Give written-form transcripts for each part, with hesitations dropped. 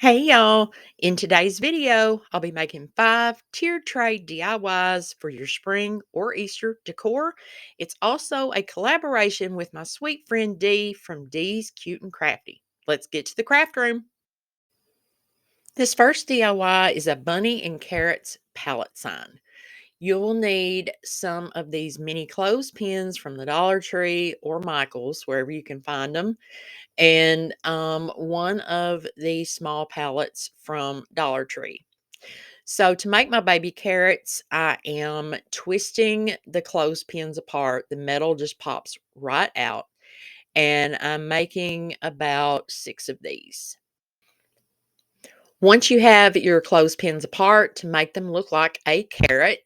Hey y'all, in today's video, I'll be making 5 tiered tray DIYs for your spring or Easter decor. It's also a collaboration with my sweet friend Dee from Dee's Cute and Crafty. Let's get to the craft room. This first DIY is a bunny and carrots palette sign. You will need some of these mini clothespins from the Dollar Tree or Michael's, wherever you can find them, and one of the small pallets from Dollar Tree. So to make my baby carrots, I am twisting the clothespins apart. The metal just pops right out, and I'm making about 6 of these. Once you have your clothespins apart to make them look like a carrot,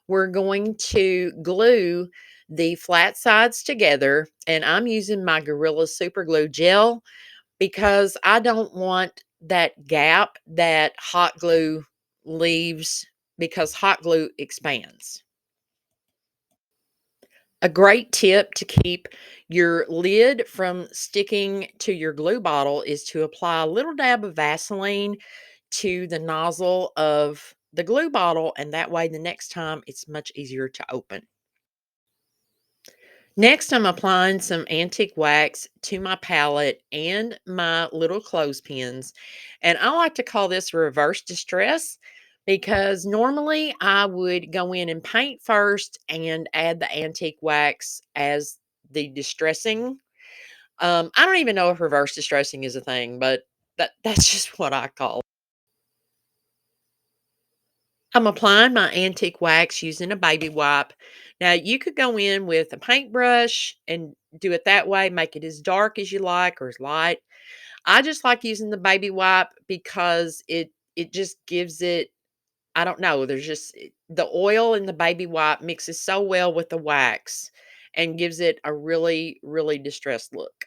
we're going to glue the flat sides together, and I'm using my Gorilla Super Glue Gel because I don't want that gap that hot glue leaves because hot glue expands. A great tip to keep your lid from sticking to your glue bottle is to apply a little dab of Vaseline to the nozzle of the glue bottle, and that way the next time it's much easier to open. Next, I'm applying some antique wax to my palette and my little clothespins. And I like to call this reverse distress because normally I would go in and paint first and add the antique wax as the distressing. I don't even know if reverse distressing is a thing, but that's just what I call it. I'm applying my antique wax using a baby wipe. Now, you could go in with a paintbrush and do it that way, make it as dark as you like or as light. I just like using the baby wipe because it just gives it, I don't know, there's just the oil in the baby wipe mixes so well with the wax and gives it a really, really distressed look.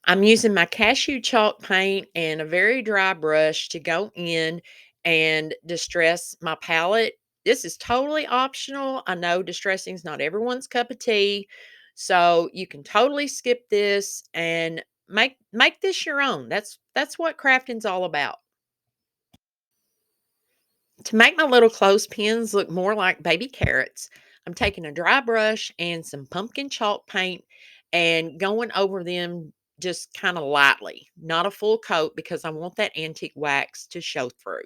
I'm using my cashew chalk paint and a very dry brush to go in and distress my palette. This is totally optional. I know distressing is not everyone's cup of tea, so you can totally skip this and make this your own. That's what crafting's all about. To make my little clothespins look more like baby carrots, I'm taking a dry brush and some pumpkin chalk paint and going over them just kind of lightly, not a full coat because I want that antique wax to show through.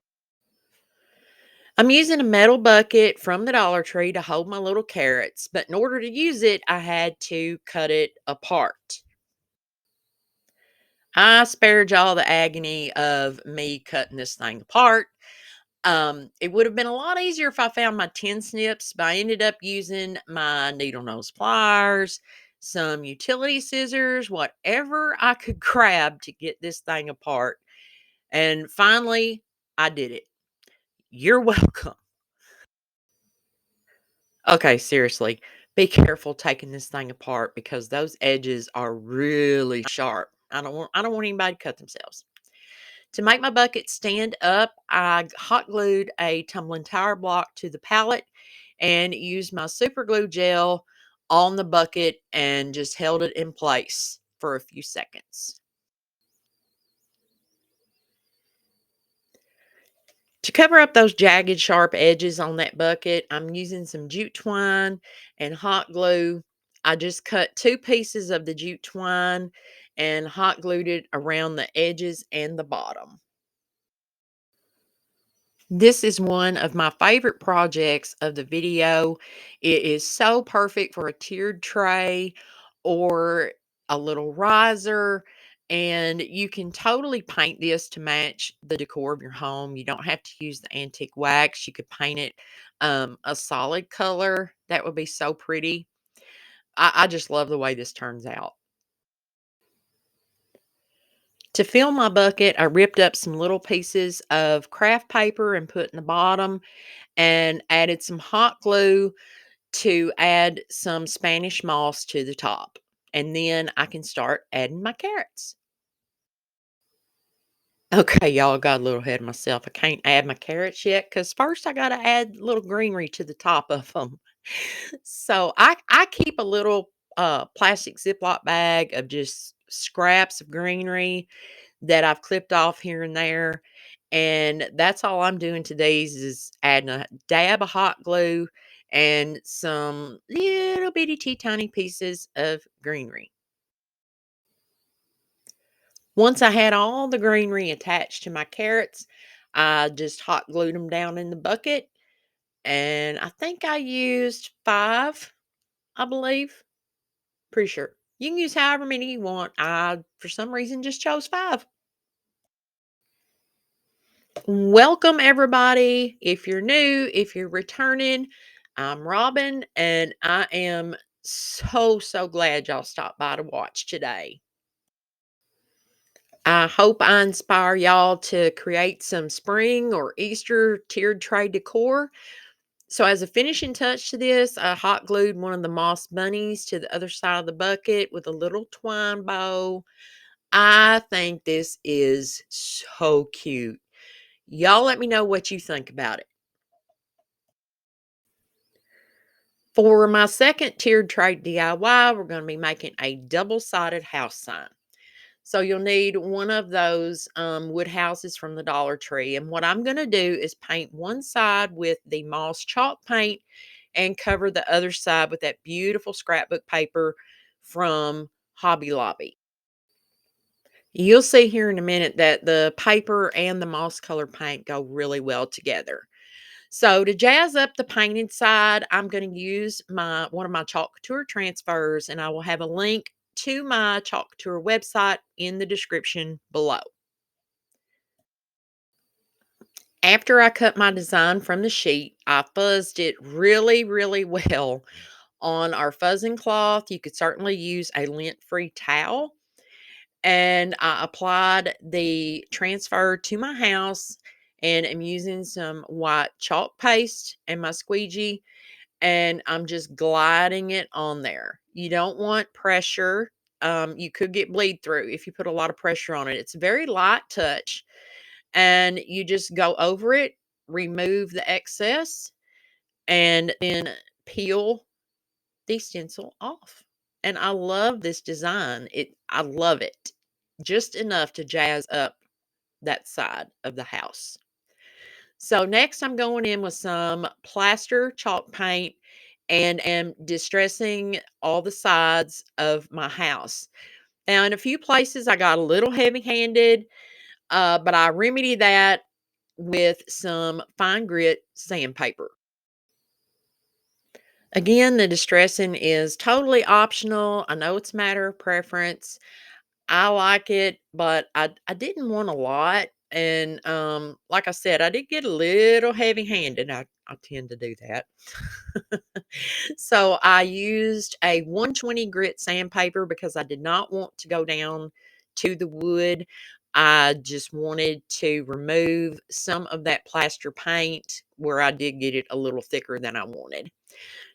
I'm using a metal bucket from the Dollar Tree to hold my little carrots, but in order to use it, I had to cut it apart. I spared y'all the agony of me cutting this thing apart. It would have been a lot easier if I found my tin snips, but I ended up using my needle nose pliers, some utility scissors, whatever I could grab to get this thing apart. And finally, I did it. You're welcome. Okay, seriously, be careful taking this thing apart because those edges are really sharp. I don't want anybody to cut themselves. To make my bucket stand up, I hot glued a tumbling tower block to the pallet and used my super glue gel on the bucket and just held it in place for a few seconds. To cover up those jagged, sharp edges on that bucket, I'm using some jute twine and hot glue. I just cut 2 pieces of the jute twine and hot glued it around the edges and the bottom. This is one of my favorite projects of the video. It is so perfect for a tiered tray or a little riser, and you can totally paint this to match the decor of your home. You don't have to use the antique wax. You could paint it a solid color. That would be so pretty. I just love the way this turns out. To fill my bucket, I ripped up some little pieces of craft paper and put in the bottom and added some hot glue to add some Spanish moss to the top. And then I can start adding my carrots. Okay, y'all, got a little ahead of myself. I can't add my carrots yet because first I got to add a little greenery to the top of them. So I keep a little plastic Ziploc bag of just scraps of greenery that I've clipped off here and there. And that's all I'm doing to these is adding a dab of hot glue and some little bitty tiny pieces of greenery. Once I had all the greenery attached to my carrots, I just hot glued them down in the bucket. And I think I used 5, I believe. Pretty sure. You can use however many you want. I, for some reason, just chose 5. Welcome, everybody. If you're new, if you're returning, I'm Robin, and I am so glad y'all stopped by to watch today. I hope I inspire y'all to create some spring or Easter tiered tray decor. So, as a finishing touch to this, I hot glued one of the moss bunnies to the other side of the bucket with a little twine bow. I think this is so cute. Y'all let me know what you think about it. For my second tiered tray DIY, we're going to be making a double-sided house sign. So you'll need one of those wood houses from the Dollar Tree. And what I'm going to do is paint one side with the moss chalk paint and cover the other side with that beautiful scrapbook paper from Hobby Lobby. You'll see here in a minute that the paper and the moss color paint go really well together. So to jazz up the painted side, I'm going to use one of my chalk tour transfers, and I will have a link to my chalk tour website in the description below. After I cut my design from the sheet, I fuzzed it really well on our fuzzing cloth. You could certainly use a lint-free towel. And I applied the transfer to my house, and I'm using some white chalk paste and my squeegee, and I'm just gliding it on there. You don't want pressure. You could get bleed through if you put a lot of pressure on it. It's a very light touch, and you just go over it, remove the excess, and then peel the stencil off. And I love this design. I love it. Just enough to jazz up that side of the house. So next I'm going in with some plaster chalk paint and am distressing all the sides of my house. Now in a few places I got a little heavy-handed, but I remedied that with some fine grit sandpaper. Again, the distressing is totally optional. I know it's a matter of preference. I like it, but I didn't want a lot. And like I said, I did get a little heavy-handed. I tend to do that. So I used a 120 grit sandpaper because I did not want to go down to the wood. I just wanted to remove some of that plaster paint where I did get it a little thicker than I wanted.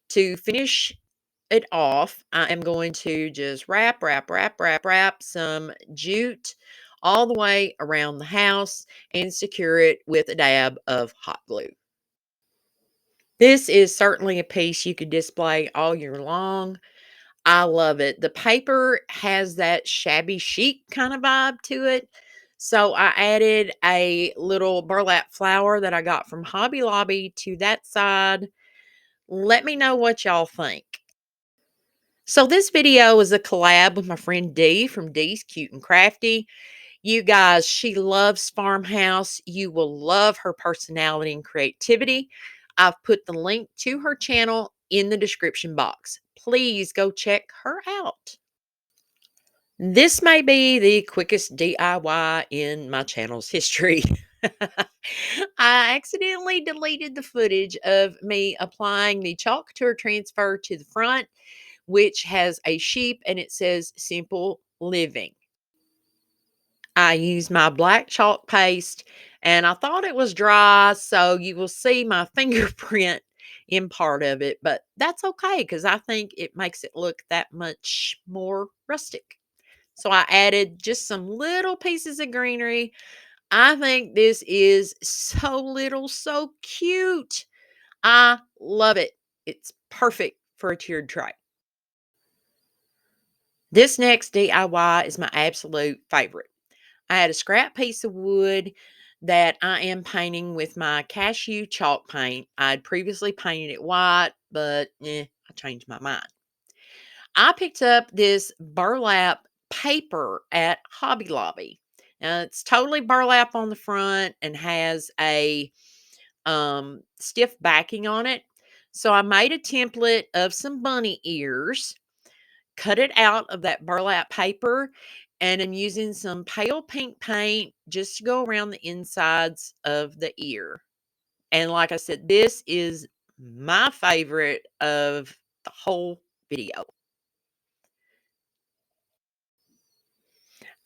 To finish it off, I am going to just wrap some jute all the way around the house and secure it with a dab of hot glue. This is certainly a piece you could display all year long. I love it. The paper has that shabby chic kind of vibe to it. So I added a little burlap flower that I got from Hobby Lobby to that side. Let me know what y'all think. So this video is a collab with my friend Dee from Dee's Cute and Crafty. You guys, she loves Farmhouse. You will love her personality and creativity. I've put the link to her channel in the description box. Please go check her out. This may be the quickest DIY in my channel's history. I accidentally deleted the footage of me applying the chalk tour transfer to the front, which has a sheep and it says simple living. I used my black chalk paste and I thought it was dry, so you will see my fingerprint in part of it, but that's okay because I think it makes it look that much more rustic. So I added just some little pieces of greenery. I think this is so little, so cute. I love it. It's perfect for a tiered tray. This next DIY is my absolute favorite. I had a scrap piece of wood that I am painting with my cashew chalk paint. I'd previously painted it white, but I changed my mind. I picked up this burlap paper at Hobby Lobby. Now it's totally burlap on the front and has a stiff backing on it. So I made a template of some bunny ears, cut it out of that burlap paper, and I'm using some pale pink paint just to go around the insides of the ear. And like I said, this is my favorite of the whole video.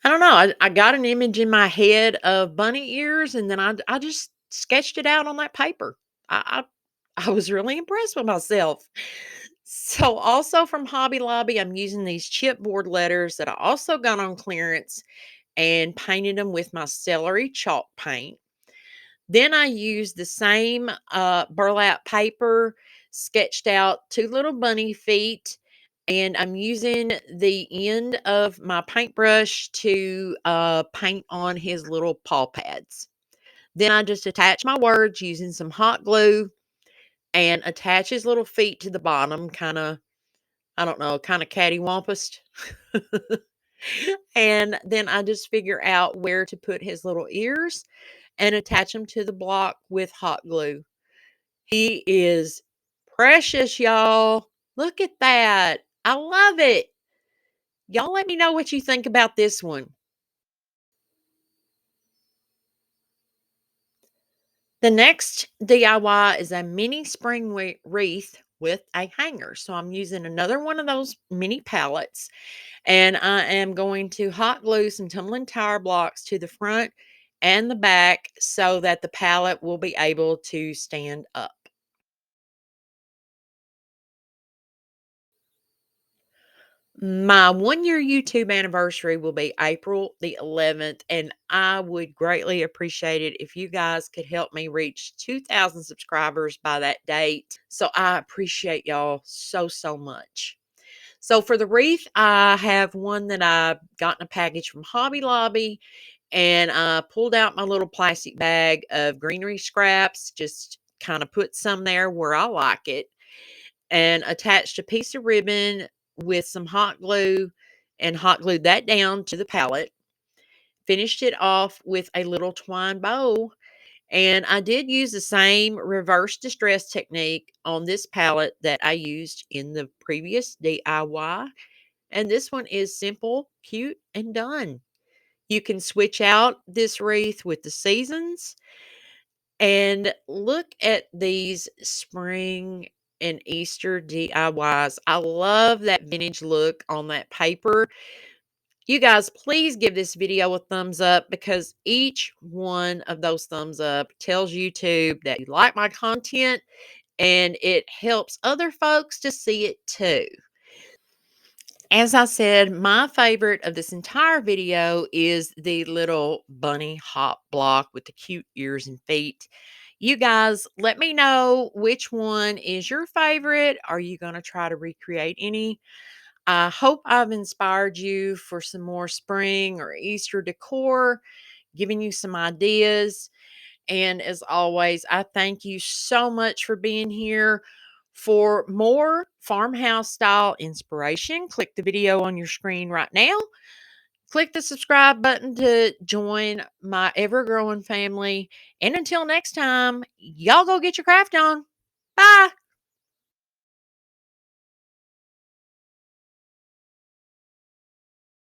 I don't know. I got an image in my head of bunny ears, and then I just sketched it out on that paper. I was really impressed with myself. So, also from Hobby Lobby, I'm using these chipboard letters that I also got on clearance and painted them with my celery chalk paint. Then I used the same burlap paper, sketched out two little bunny feet, and I'm using the end of my paintbrush to paint on his little paw pads. Then I just attach my words using some hot glue and attach his little feet to the bottom, kind of, I don't know, kind of cattywampus. And then I just figure out where to put his little ears and attach them to the block with hot glue. He is precious, y'all. Look at that. I love it. Y'all let me know what you think about this one. The next DIY is a mini spring wreath with a hanger. So I'm using another one of those mini pallets, and I am going to hot glue some tumbling tire blocks to the front and the back so that the pallet will be able to stand up. My 1 year YouTube anniversary will be April the 11th, and I would greatly appreciate it if you guys could help me reach 2,000 subscribers by that date. So I appreciate y'all so, so much. So for the wreath, I have one that I got in a package from Hobby Lobby, and I pulled out my little plastic bag of greenery scraps, just kind of put some there where I like it, and attached a piece of ribbon with some hot glue and hot glued that down to the palette. Finished it off with a little twine bow. And I did use the same reverse distress technique on this palette that I used in the previous DIY. And this one is simple, cute, and done. You can switch out this wreath with the seasons. And look at these spring and Easter DIYs. I love that vintage look on that paper. You guys, please give this video a thumbs up because each one of those thumbs up tells YouTube that you like my content and it helps other folks to see it too. As I said, my favorite of this entire video is the little bunny hop block with the cute ears and feet. You guys, let me know which one is your favorite. Are you going to try to recreate any? I hope I've inspired you for some more spring or Easter decor, giving you some ideas. And as always, I thank you so much for being here. For more farmhouse style inspiration, click the video on your screen right now. Click the subscribe button to join my ever growing family. And until next time, y'all go get your craft on. Bye.